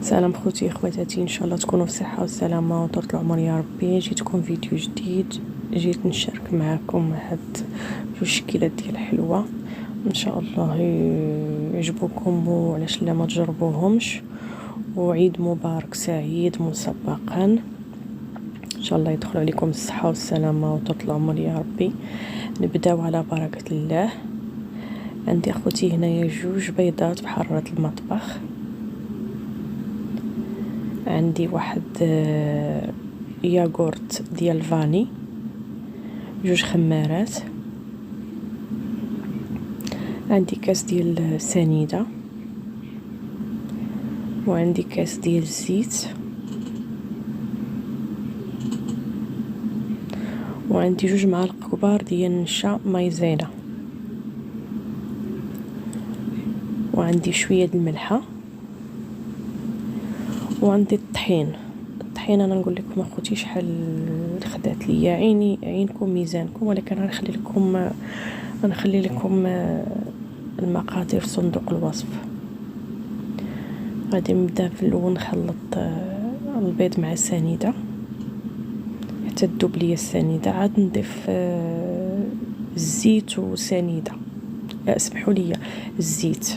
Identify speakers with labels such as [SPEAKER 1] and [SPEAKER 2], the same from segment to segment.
[SPEAKER 1] سلام خوتي خواتاتي، ان شاء الله تكونوا في صحه وسلامه وطول العمر يا ربي. جيتكم فيديو جديد، جيت نشارك معكم هاد جوج شكيلات ديال الحلوى، ان شاء الله يعجبوكم وعلاش لا ما تجربوهمش. وعيد مبارك سعيد مسبقا، ان شاء الله يدخل عليكم الصحه والسلامه وطول العمر يا ربي. نبداو على بركه الله. عندي اخوتي هنايا جوج بيضات بحرارة المطبخ، عندي واحد ياغورت ديال فاني، جوج خمارات، عندي كاس ديال سنيدة، وعندي كاس ديال الزيت، وعندي جوج معالق كبار ديال نشا مايزينا، وعندي شويه د الملحه، وعندي الطحين. انا نقول لكم اخوتي شحال خدات ليا عينكم ميزانكم، ولكن غنخلي لكم المقادير في صندوق الوصف. غادي نبدا في الاول نخلط البيض مع السنيده حتى تذوب ليا السنيده، عاد نضيف الزيت وسنيده، اسمحوا لي، الزيت.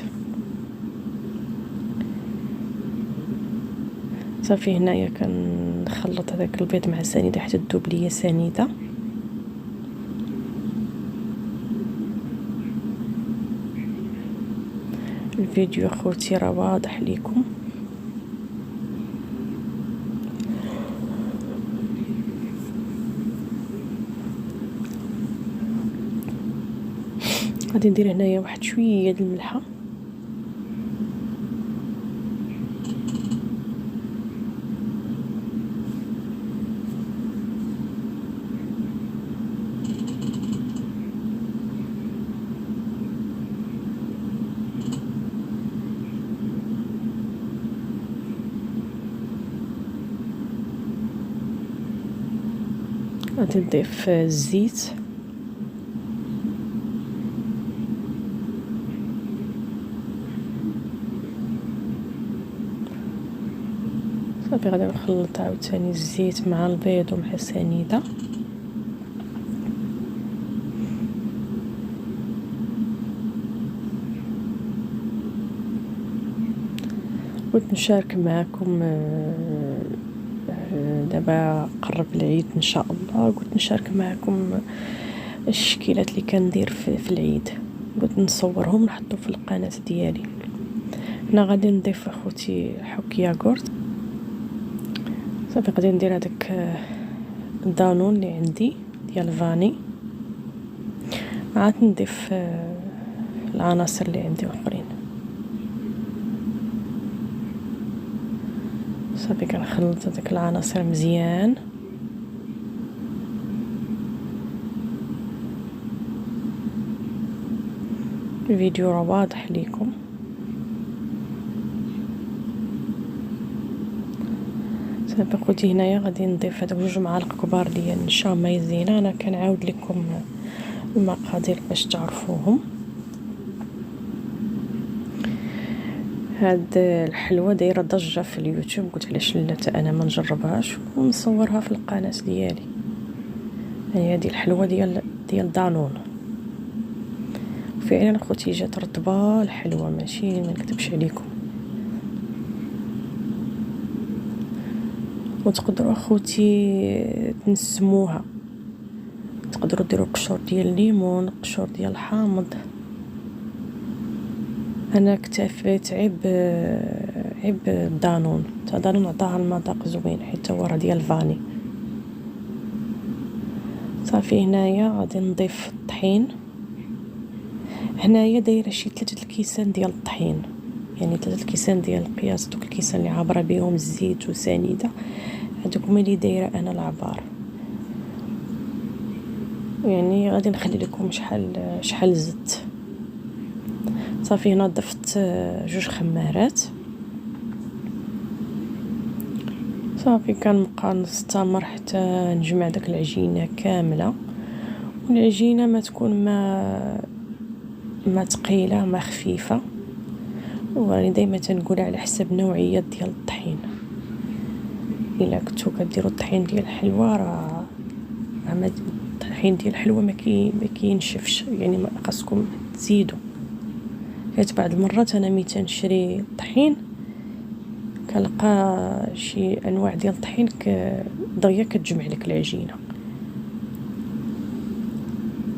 [SPEAKER 1] صافي هنايا كنخلط هذاك البيض مع السنيده حتى تذوب ليا السنيده. الفيديو اخوتي راه واضح ليكم. غادي ندير هنايا واحد شويه د الملحه، غادي نضيف الزيت، صافي غادي نخلط عاوتاني الزيت مع البيض ومع السنيده. قلت نشارك معكم دابا قرب العيد ان شاء الله، قلت نشارك معكم الشكيلات اللي كندير في العيد، قلت نصورهم نحطو في القناه ديالي. هنا غادي نضيف اخوتي حك ياغورت، صافي غادي ندير هذاك الدانون اللي عندي ديال فاني، عاد نضيف العناصر اللي عندي اخرين. صافي كنخلط هذيك العناصر مزيان، الفيديو راه واضح ليكم. صافي اخوتي هنايا غادي نضيف هذوك جوج معالق كبار ديال النشا مايزينا. انا كنعاود لكم المقادير باش تعرفوهم. هاد الحلوى دايره ضجه في اليوتيوب، قلت علاش لا انا ما نجربهاش ونصورها في القناه ديالي. هي هذه الحلوى ديال دانون، فعلا اخوتي جات رطبه الحلوى، ماشي ما نكذبش عليكم. وتقدروا اخوتي تنسموها، تقدروا ديروا قشور ديال الليمون، قشور ديال الحامض. انا اكتفيت عيب الدانون، تا دانون عطاها المذاق زوين حيت هو راه ديال فاني. صافي هنايا غادي نضيف الطحين. هنايا دايره شي 3 الكيسان ديال الطحين، يعني 3 الكيسان ديال القياس، دوك الكيسان اللي عابره بهم الزيت وسنيده، هذوك هما اللي دايره انا العبار. يعني غادي نخلي لكم شحال زدت. صافي هنا ضفت جوج خمارات، صافي كنبقى نستمر حتى نجمع داك العجينه كامله، والعجينه ما تكون ما ثقيله ما خفيفه، وراني دايما تنقول على حسب نوعيه ديال الطحين. الا كنتو كديروا الطحين ديال الحلوى راه الطحين ديال الحلوى ما كينشفش، يعني ما خاصكم تزيدوا. حيت بعض المرات انا ملي تنشري الطحين كنلقى شي انواع ديال الطحين دغيا كتجمع لك العجينه.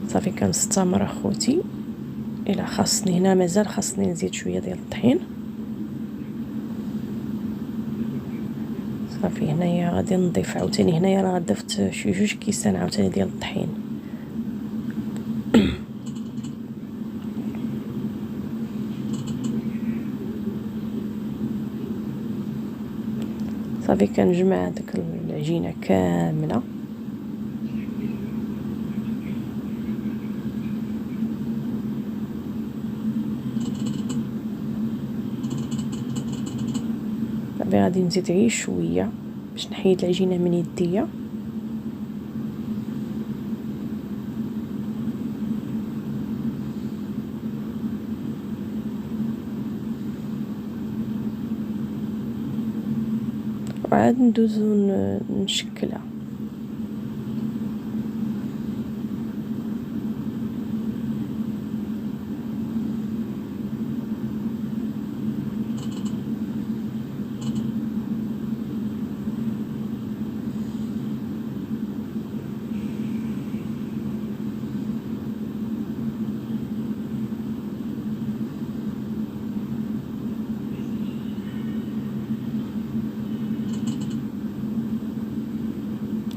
[SPEAKER 1] صافي كنستمر اخوتي. الا خاصني هنا مازال خاصني نزيد شويه ديال الطحين. صافي هنايا غادي نضيف عاوتاني، هنايا راه ضفت شي 2 كيسان عاوتاني ديال الطحين. صافي كنجمع داك العجينه كامله. صافي غادي نزيد غير شويه باش نحيد العجينه من يديا. وعاد ندوزو نشكلها.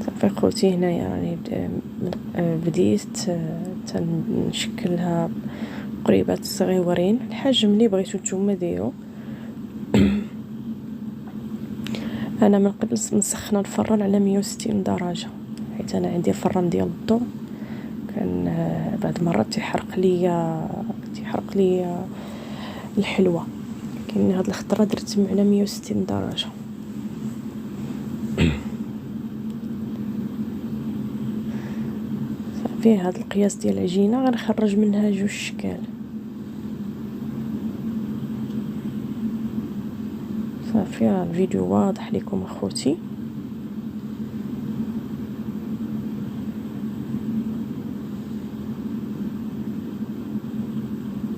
[SPEAKER 1] صافي خوتي هنايا راني بديت تنشكلها قريبات صغيورين، الحجم اللي بغيتو نتوما ديروا. انا من قبل مسخنه الفران على 160 درجه، حيت انا عندي الفران ديال الضو كان بعض المرات تيحرق ليا الحلوى، لكن هاد الخطره درتهم على 160 درجه. صافي هاد القياس ديال العجينه غنخرج منها 2 اشكال. صافي الفيديو واضح لكم اخوتي.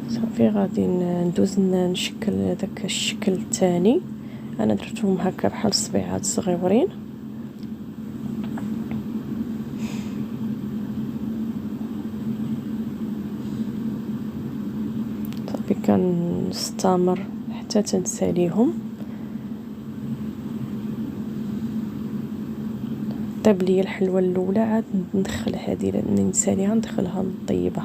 [SPEAKER 1] صافي غادي ندوز نشكل داك الشكل الثاني. انا درتهم هكا بحال صبيعات صغيورين. صافي كنستمر حتى تنساليهم. طاب لي الحلوه الاولى عاد ندخل هذه لاني نساليها ندخلها للطيبه.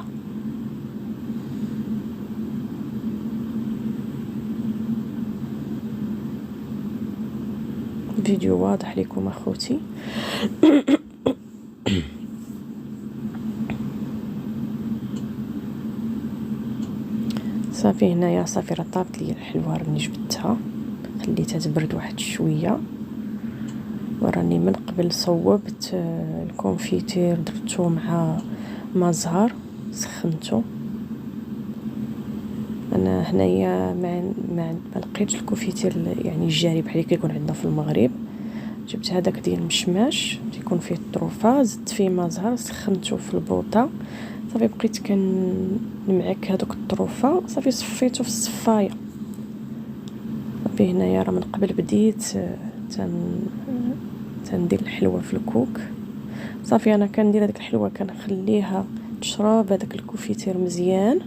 [SPEAKER 1] الفيديو واضح لكم اخوتي. صافي هنايا صافي راه طابت لي الحلوه، راني جبدتها خليتها تبرد واحد شويه. وراني من قبل صوبت الكونفيتير درتو مع زهر سخنتو. انا هنايا ما لقيتش الكونفيتير يعني الجاري بحال اللي كيكون عندنا في المغرب. جبت هذاك ديال المشماش تيكون فيه الطروفه، زدت فيه ما زهر سخنتو في البوطه. صافي بقيت كنمعك هذوك الطروفه. صافي صفيتو في الصفايه. صافي هنايا راه من قبل بديت تندير الحلوه في الكوك. صافي انا كندير هذيك الحلوه كنخليها تشرب هذاك الكونفيتير مزيان،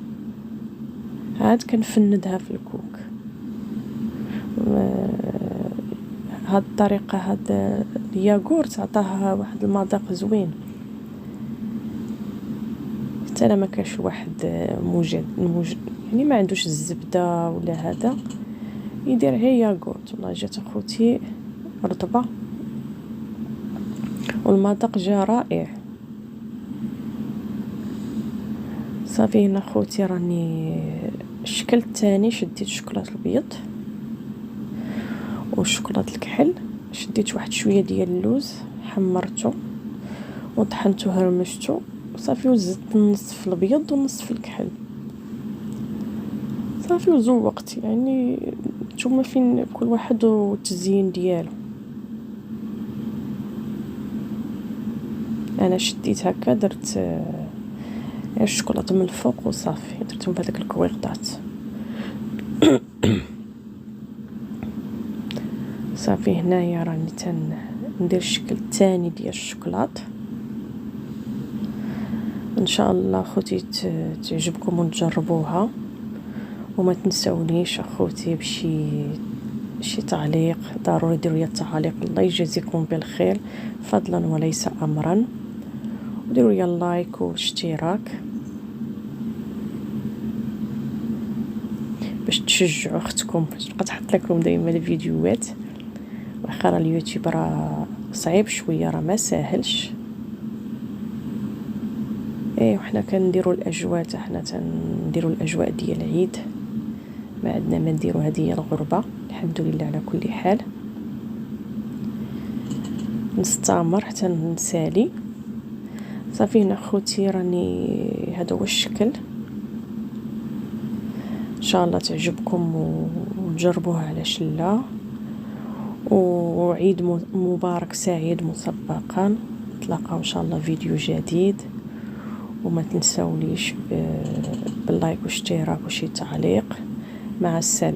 [SPEAKER 1] عاد كنفندها في الكوك. هاد الطريقه هاد الياغورت عطاها واحد المذاق زوين. حتى انا ما كاش واحد موجد يعني ما عندوش الزبده ولا هذا يدير غير ياغورت. والله جات اخوتي رطبه والمذاق جا رائع. صافي هنا خوتي راني الشكل الثاني شديت الشوكولاط الابيض والشوكولاط الكحل، شديت واحد شويه ديال اللوز حمرته وطحنته هرمشته. صافي وزدت النص في الابيض والنص في الكحل. صافي وزوقت. يعني نتوما فين كل واحد والتزيين ديالو. انا شديت هكا درت الشوكولاته من الفوق وصافي درتهم بهذاك الكويغطات. صافي هنايا راني ندير الشكل الثاني ديال الشوكولات. ان شاء الله اخوتي تعجبكم وتجربوها، وما تنسونيش اخوتي بشي تعليق. ضروري ديروا لي التعاليق. الله يجازيكم بالخير فضلا وليس امرا، وديروا لي اللايك والاشتراك باش تشجعوا اختكم باش تبقى تحط لكم دائما الفيديوهات. واخا راه اليوتيوب راه صعيب شويه، راه ما ساهلش. وحنا كنديروا الاجواء، حنا تنديروا الاجواء ديال العيد، ما عندنا ما نديروا. هذه هي الغربه، الحمد لله على كل حال. نستمر حتى نسالي. صافي هنا خوتي راني هذا هو الشكل. ان شاء الله تعجبكم وتجربوها علاش لا. وعيد مبارك سعيد مسبقا. نتلاقاو ان شاء الله فيديو جديد، وما تنسونيش باللايك والاشتراك وشي تعليق. مع السلامه.